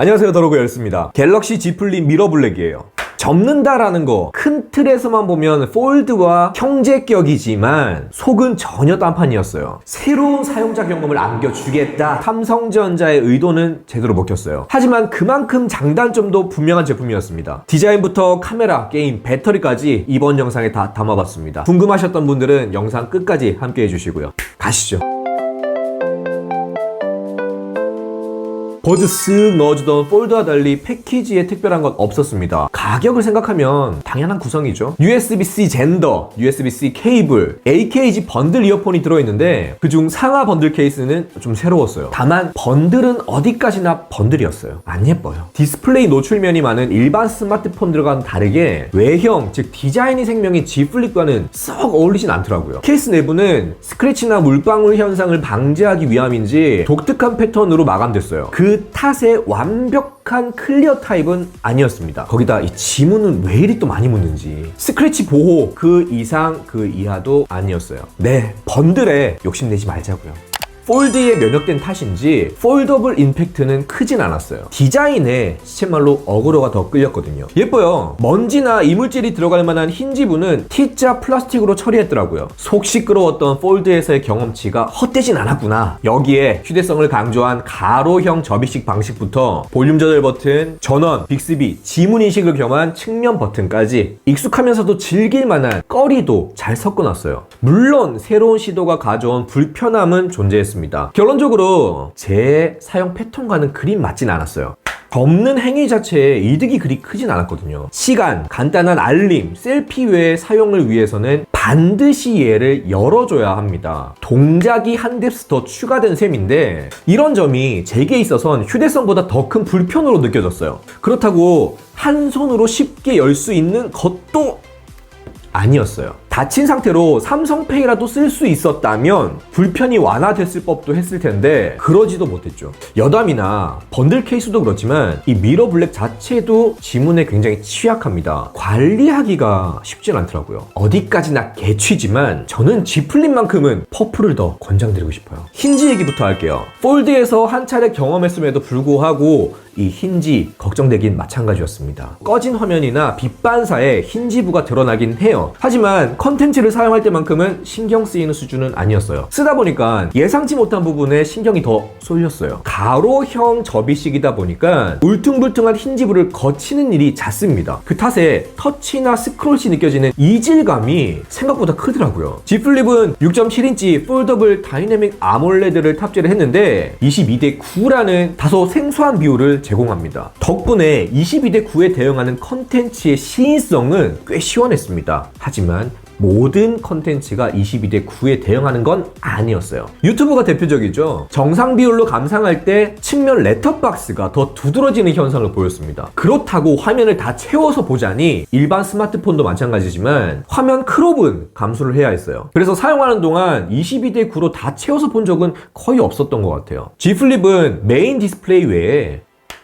안녕하세요, 더러그열스입니다. 갤럭시 Z 플립 미러 블랙이에요. 접는다라는 거 큰 틀에서만 보면 폴드와 형제격이지만 속은 전혀 딴판이었어요. 새로운 사용자 경험을 안겨주겠다. 삼성전자의 의도는 제대로 먹혔어요. 하지만 그만큼 장단점도 분명한 제품이었습니다. 디자인부터 카메라, 게임, 배터리까지 이번 영상에 다 담아봤습니다. 궁금하셨던 분들은 영상 끝까지 함께 해주시고요. 가시죠. 버즈 쓱 넣어주던 폴드와 달리 패키지에 특별한 건 없었습니다. 가격을 생각하면 당연한 구성이죠. USB-C 젠더, USB-C 케이블, AKG 번들 이어폰이 들어있는데 그중 상하 번들 케이스는 좀 새로웠어요. 다만 번들은 어디까지나 번들이었어요. 안 예뻐요. 디스플레이 노출면이 많은 일반 스마트폰들과는 다르게 외형, 즉 디자인이 생명인 Z 플립과는 썩 어울리진 않더라고요. 케이스 내부는 스크래치나 물방울 현상을 방지하기 위함인지 독특한 패턴으로 마감됐어요. 그 탓에 완벽한 클리어 타입은 아니었습니다. 거기다 이 지문은 왜 이리 또 많이 묻는지. 스크래치 보호 그 이상 그 이하도 아니었어요. 네, 번들에 욕심내지 말자고요. 폴드에 면역된 탓인지 폴더블 임팩트는 크진 않았어요. 디자인에 시쳇말로 어그로가 더 끌렸거든요. 예뻐요. 먼지나 이물질이 들어갈 만한 힌지부는 T자 플라스틱으로 처리했더라고요. 속 시끄러웠던 폴드에서의 경험치가 헛되진 않았구나. 여기에 휴대성을 강조한 가로형 접이식 방식부터 볼륨 조절 버튼, 전원, 빅스비, 지문 인식을 겸한 측면 버튼까지 익숙하면서도 즐길 만한 꺼리도 잘 섞어놨어요. 물론 새로운 시도가 가져온 불편함은 존재했습니다. 결론적으로 제 사용 패턴과는 그리 맞진 않았어요. 접는 행위 자체에 이득이 그리 크진 않았거든요. 시간, 간단한 알림, 셀피 외의 사용을 위해서는 반드시 얘를 열어줘야 합니다. 동작이 한 뎁스 더 추가된 셈인데 이런 점이 제게 있어선 휴대성보다 더 큰 불편으로 느껴졌어요. 그렇다고 한 손으로 쉽게 열 수 있는 것도 아니었어요. 닫힌 상태로 삼성페이라도 쓸 수 있었다면 불편이 완화됐을 법도 했을 텐데 그러지도 못했죠. 여담이나 번들 케이스도 그렇지만 이 미러 블랙 자체도 지문에 굉장히 취약합니다. 관리하기가 쉽진 않더라고요. 어디까지나 개취지만 저는 Z 플립만큼은 퍼플을 더 권장드리고 싶어요. 힌지 얘기부터 할게요. 폴드에서 한 차례 경험했음에도 불구하고 이 힌지 걱정되긴 마찬가지였습니다. 꺼진 화면이나 빛 반사에 힌지부가 드러나긴 해요. 하지만 컨텐츠를 사용할 때만큼은 신경 쓰이는 수준은 아니었어요. 쓰다 보니까 예상치 못한 부분에 신경이 더 쏠렸어요. 가로형 접이식이다 보니까 울퉁불퉁한 힌지부를 거치는 일이 잦습니다. 그 탓에 터치나 스크롤시 느껴지는 이질감이 생각보다 크더라고요. Z 플립은 6.7인치 폴더블 다이내믹 아몰레드를 탑재를 했는데 22:9라는 다소 생소한 비율을 제공합니다. 덕분에 22:9에 대응하는 컨텐츠의 시인성은 꽤 시원했습니다. 하지만 모든 컨텐츠가 22:9에 대응하는 건 아니었어요. 유튜브가 대표적이죠. 정상 비율로 감상할 때 측면 렛터박스가 더 두드러지는 현상을 보였습니다. 그렇다고 화면을 다 채워서 보자니 일반 스마트폰도 마찬가지지만 화면 크롭은 감수를 해야 했어요. 그래서 사용하는 동안 22:9로 다 채워서 본 적은 거의 없었던 것 같아요. Z 플립은 메인 디스플레이 외에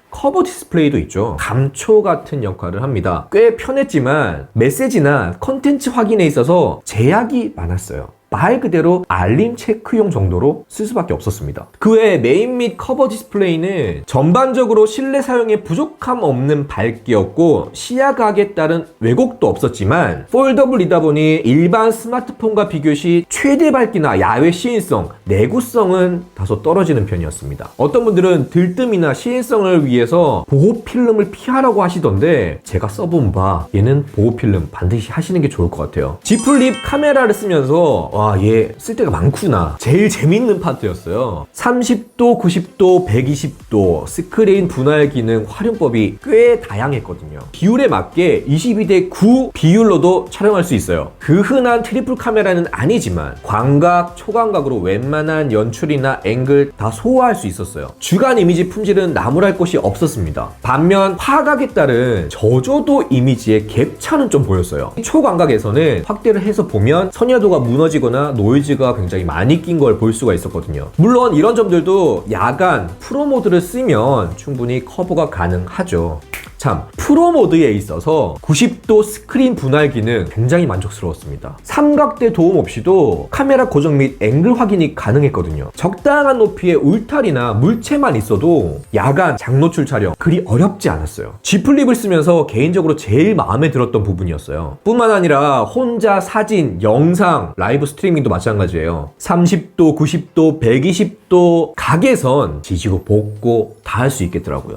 커버 디스플레이도 있죠. 감초 같은 역할을 합니다. 꽤 편했지만 메시지나 컨텐츠 확인에 있어서 제약이 많았어요. 말 그대로 알림 체크용 정도로 쓸 수밖에 없었습니다. 그 외에 메인 및 커버 디스플레이는 전반적으로 실내 사용에 부족함 없는 밝기였고 시야각에 따른 왜곡도 없었지만 폴더블이다 보니 일반 스마트폰과 비교 시 최대 밝기나 야외 시인성, 내구성은 다소 떨어지는 편이었습니다. 어떤 분들은 들뜸이나 시인성을 위해서 보호 필름을 피하라고 하시던데 제가 써본 바 얘는 보호 필름 반드시 하시는 게 좋을 것 같아요. Z 플립 카메라를 쓰면서 와, 얘 쓸 데가 많구나. 제일 재밌는 파트였어요. 30도, 90도, 120도 스크린 분할 기능 활용법이 꽤 다양했거든요. 비율에 맞게 22:9 비율로도 촬영할 수 있어요. 그 흔한 트리플 카메라는 아니지만 광각, 초광각으로 웬만한 연출이나 앵글 다 소화할 수 있었어요. 주간 이미지 품질은 나무랄 것이 없었습니다. 반면 화각에 따른 저조도 이미지의 갭차는 좀 보였어요. 초광각에서는 확대를 해서 보면 선야도가 무너지거나 노이즈가 굉장히 많이 낀 걸 볼 수가 있었거든요. 물론 이런 점들도 야간 프로 모드를 쓰면 충분히 커버가 가능하죠. 참, 프로 모드에 있어서 90도 스크린 분할 기능 굉장히 만족스러웠습니다. 삼각대 도움 없이도 카메라 고정 및 앵글 확인이 가능했거든요. 적당한 높이의 울타리나 물체만 있어도 야간 장노출 촬영 그리 어렵지 않았어요. G 플립을 쓰면서 개인적으로 제일 마음에 들었던 부분이었어요. 뿐만 아니라 혼자 사진, 영상, 라이브 스트리밍도 마찬가지예요. 30도, 90도, 120도 각에선 지지고 볶고 다 할 수 있겠더라고요.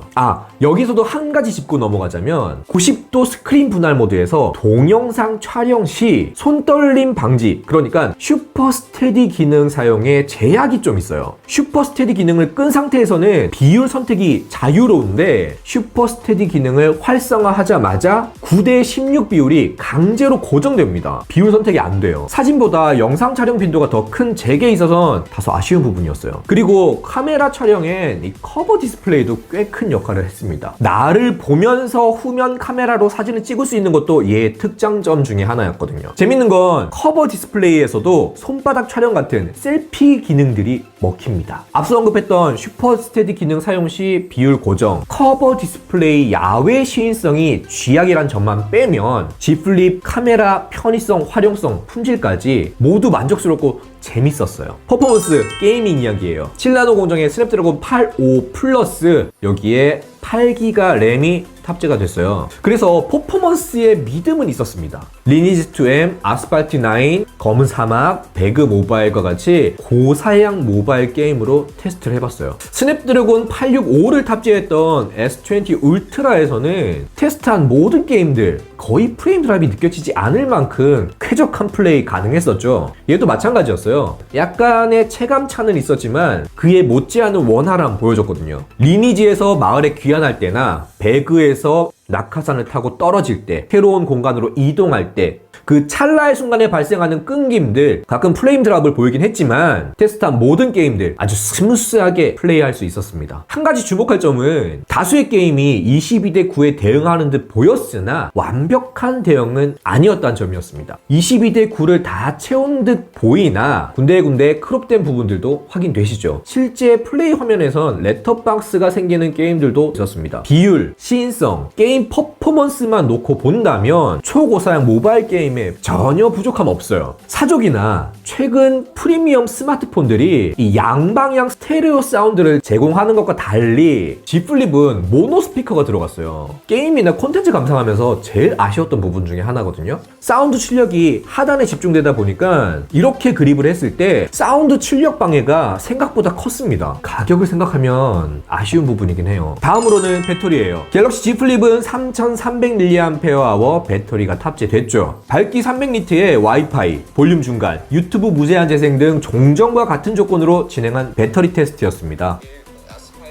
여기서도 한 가지 짚고 넘어가자면 90도 스크린 분할 모드에서 동영상 촬영 시 손떨림 방지, 그러니까 슈퍼 스테디 기능 사용에 제약이 좀 있어요. 슈퍼 스테디 기능을 끈 상태에서는 비율 선택이 자유로운데 슈퍼 스테디 기능을 활성화하자마자 9:16 비율이 강제로 고정됩니다. 비율 선택이 안 돼요. 사진보다 영상 촬영 빈도가 더 큰 제게 있어서는 다소 아쉬운 부분이었어요. 그리고 카메라 촬영엔 이 커버 디스플레이도 꽤 큰 역할을 했습니다. 나를 보면서 후면 카메라로 사진을 찍을 수 있는 것도 얘의 특장점 중에 하나였거든요. 재밌는 건 커버 디스플레이에서도 손바닥 촬영 같은 셀피 기능들이 먹힙니다. 앞서 언급했던 슈퍼 스테디 기능 사용 시 비율 고정, 커버 디스플레이 야외 시인성이 쥐약이란 점만 빼면 G 플립 카메라 편의성, 활용성, 품질까지 모두 만족스럽고 재밌었어요. 퍼포먼스 게이밍 이야기예요. 7나노 공정의 스냅드래곤 85 플러스, 여기에 8기가 램이 탑재가 됐어요. 그래서 퍼포먼스에 믿음은 있었습니다. 리니지 2M, 아스팔트 9, 검은 사막, 배그 모바일과 같이 고사양 모바일 게임으로 테스트를 해봤어요. 스냅드래곤 865를 탑재했던 S20 울트라에서는 테스트한 모든 게임들 거의 프레임 드랍이 느껴지지 않을 만큼 쾌적한 플레이 가능했었죠. 얘도 마찬가지였어요. 약간의 체감차는 있었지만 그에 못지않은 원활함 보여줬거든요. 리니지에서 마을에 귀환할 때나 배그에서 낙하산을 타고 떨어질 때, 새로운 공간으로 이동할 때 그 찰나의 순간에 발생하는 끊김들, 가끔 프레임 드랍을 보이긴 했지만 테스트한 모든 게임들 아주 스무스하게 플레이할 수 있었습니다. 한 가지 주목할 점은 다수의 게임이 22:9에 대응하는 듯 보였으나 완벽한 대응은 아니었다는 점이었습니다. 22:9를 다 채운 듯 보이나 군데군데 크롭된 부분들도 확인되시죠. 실제 플레이 화면에선 렛터박스가 생기는 게임들도 있었습니다. 비율, 시인성, 게임 퍼포먼스만 놓고 본다면 초고사양 모바일 게임에 전혀 부족함 없어요. 사족이나 최근 프리미엄 스마트폰들이 이 양방향 스테레오 사운드를 제공하는 것과 달리 G 플립은 모노 스피커가 들어갔어요. 게임이나 콘텐츠 감상하면서 제일 아쉬웠던 부분 중에 하나거든요. 사운드 출력이 하단에 집중되다 보니까 이렇게 그립을 했을 때 사운드 출력 방해가 생각보다 컸습니다. 가격을 생각하면 아쉬운 부분이긴 해요. 다음으로는 배터리예요. 갤럭시 G 플립은 3300mAh 배터리가 탑재됐죠. 밝기 300니트의 와이파이, 볼륨 중간, 유튜브 무제한 재생 등 종전과 같은 조건으로 진행한 배터리 테스트였습니다.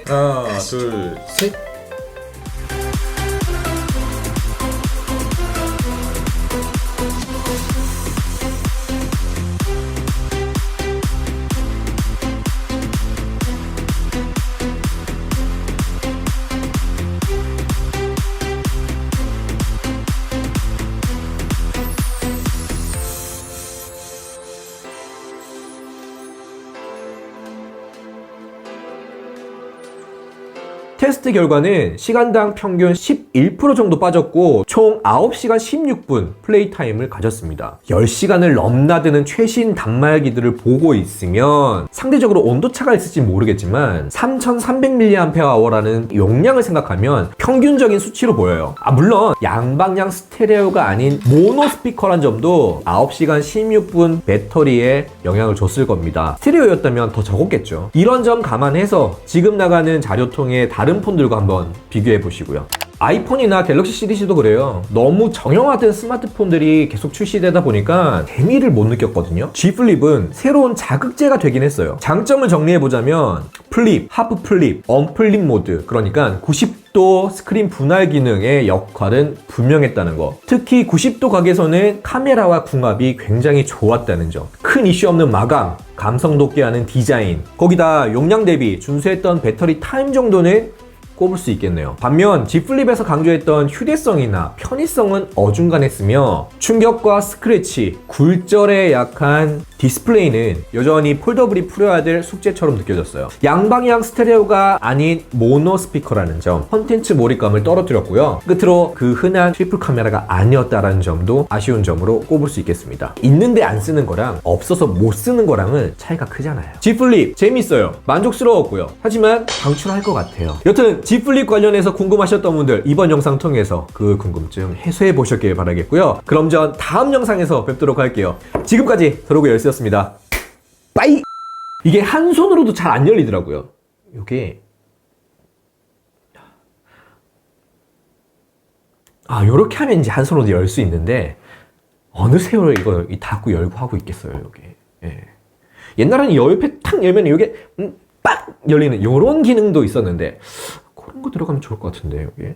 하나, 둘, 셋. 테스트 결과는 시간당 평균 11% 정도 빠졌고 총 9시간 16분 플레이 타임을 가졌습니다. 10시간을 넘나드는 최신 단말기들을 보고 있으면 상대적으로 온도차가 있을지 모르겠지만 3300mAh라는 용량을 생각하면 평균적인 수치로 보여요. 물론 양방향 스테레오가 아닌 모노 스피커란 점도 9시간 16분 배터리에 영향을 줬을 겁니다. 스테레오였다면 더 적었겠죠. 이런 점 감안해서 지금 나가는 자료통의 다른 폰들과 한번 비교해 보시고요. 아이폰이나 갤럭시 시리즈도 그래요. 너무 정형화된 스마트폰들이 계속 출시되다 보니까 재미를 못 느꼈거든요. G 플립은 새로운 자극제가 되긴 했어요. 장점을 정리해보자면 플립, 하프 플립, 언플립 모드, 그러니까 90도 스크린 분할 기능의 역할은 분명했다는 거. 특히 90도 각에서는 카메라와 궁합이 굉장히 좋았다는 점. 큰 이슈 없는 마감, 감성 돋게 하는 디자인, 거기다 용량 대비 준수했던 배터리 타임 정도는 꼽을 수 있겠네요. 반면 G 플립에서 강조했던 휴대성이나 편의성은 어중간했으며 충격과 스크래치, 굴절에 약한 디스플레이는 여전히 폴더블이 풀어야 될 숙제처럼 느껴졌어요. 양방향 스테레오가 아닌 모노 스피커라는 점, 컨텐츠 몰입감을 떨어뜨렸고요. 끝으로 그 흔한 트리플 카메라가 아니었다라는 점도 아쉬운 점으로 꼽을 수 있겠습니다. 있는데 안 쓰는 거랑 없어서 못 쓰는 거랑은 차이가 크잖아요. G 플립 재밌어요. 만족스러웠고요. 하지만 방출할 것 같아요. 여튼 G 플립 관련해서 궁금하셨던 분들 이번 영상 통해서 그 궁금증 해소해 보셨길 바라겠고요. 그럼 전 다음 영상에서 뵙도록 할게요. 지금까지 더로그 열쇠였습니다. 빠이! 이게 한 손으로도 잘 안 열리더라고요. 요게 요렇게 하면 이제 한 손으로도 열 수 있는데 어느 세월에 이거 닫고 열고 하고 있겠어요, 요게. 예. 옛날에는 옆에 탁 열면 요게 빡 열리는 요런 기능도 있었는데 그런 거 들어가면 좋을 것 같은데, 요게.